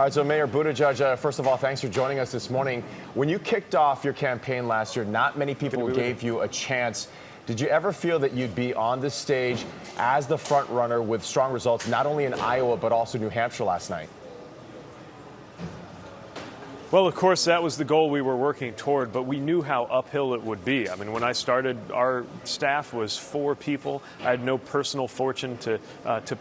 All right, so Mayor Buttigieg, first of all, thanks for joining us this morning. When you kicked off your campaign last year, not many people gave you a chance. Did you ever feel that you'd be on this stage as the front runner with strong results, not only in Iowa, but also New Hampshire last night? Well, of course, that was the goal we were working toward, but we knew how uphill it would be. I mean, when I started, our staff was 4 people. I had no personal fortune to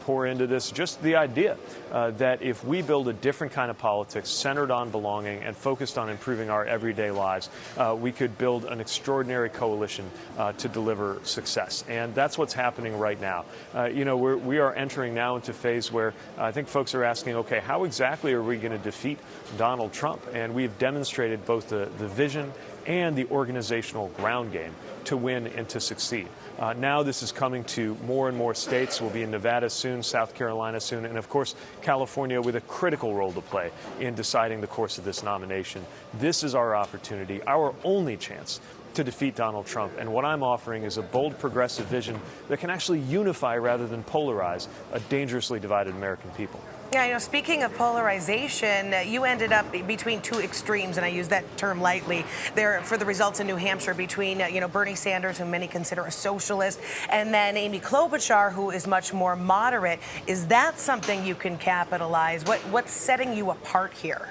pour into this. Just the idea that if we build a different kind of politics centered on belonging and focused on improving our everyday lives, we could build an extraordinary coalition to deliver success. And that's what's happening right now. We are entering now into a phase where I think folks are asking, okay, how exactly are we going to defeat Donald Trump? And we've demonstrated both the vision and the organizational ground game to win and to succeed. Now this is coming to more and more states. We'll be in Nevada soon, South Carolina soon, and of course California with a critical role to play in deciding the course of this nomination. This is our opportunity, our only chance to defeat Donald Trump. And what I'm offering is a bold progressive vision that can actually unify rather than polarize a dangerously divided American people. Yeah, speaking of polarization, you ended up between 2 extremes, and I use that term lightly, there for the results in New Hampshire between, Bernie Sanders, who many consider a socialist, and then Amy Klobuchar, who is much more moderate. Is that something you can capitalize? What's setting you apart here?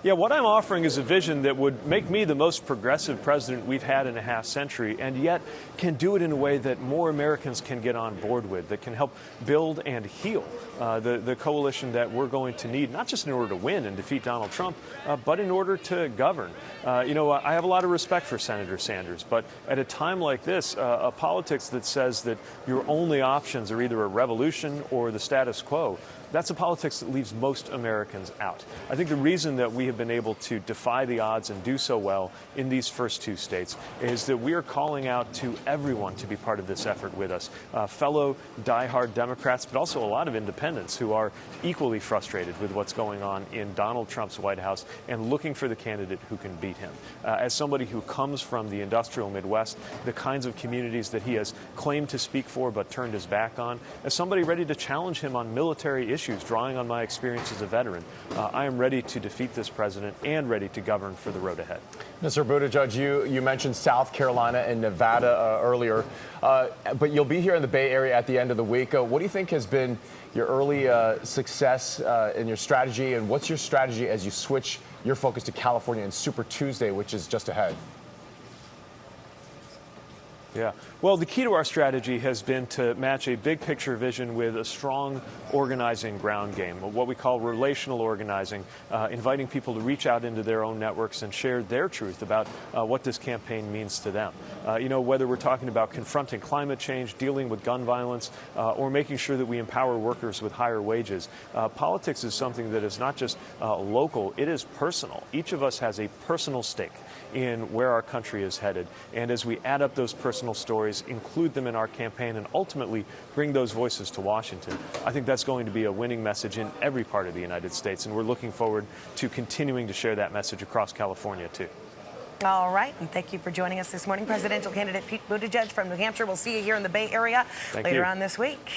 Yeah, what I'm offering is a vision that would make me the most progressive president we've had in a half century, and yet can do it in a way that more Americans can get on board with, that can help build and heal the coalition that we're going to need, not just in order to win and defeat Donald Trump, but in order to govern. I have a lot of respect for Senator Sanders, but at a time like this, a politics that says that your only options are either a revolution or the status quo, that's a politics that leaves most Americans out. I think the reason that we have been able to defy the odds and do so well in these first 2 states is that we are calling out to everyone to be part of this effort with us. Fellow diehard Democrats, but also a lot of independents who are equally frustrated with what's going on in Donald Trump's White House and looking for the candidate who can beat him. As somebody who comes from the industrial Midwest, the kinds of communities that he has claimed to speak for but turned his back on, as somebody ready to challenge him on military issues, drawing on my experience as a veteran, I am ready to defeat this president and ready to govern for the road ahead. Mr. Buttigieg, you mentioned South Carolina and Nevada earlier, but you'll be here in the Bay Area at the end of the week. What do you think has been your early success in your strategy, and what's your strategy as you switch your focus to California and Super Tuesday, which is just ahead? Yeah. Well, the key to our strategy has been to match a big picture vision with a strong organizing ground game, what we call relational organizing, inviting people to reach out into their own networks and share their truth about what this campaign means to them. Whether we're talking about confronting climate change, dealing with gun violence, or making sure that we empower workers with higher wages. Politics is something that is not just local, it is personal. Each of us has a personal stake in where our country is headed. And as we add up those personal stories, include them in our campaign, and ultimately bring those voices to Washington, I think that's going to be a winning message in every part of the United States. And we're looking forward to continuing to share that message across California, too. All right. And thank you for joining us this morning. Presidential candidate Pete Buttigieg from New Hampshire. We'll see you here in the Bay Area later on this week.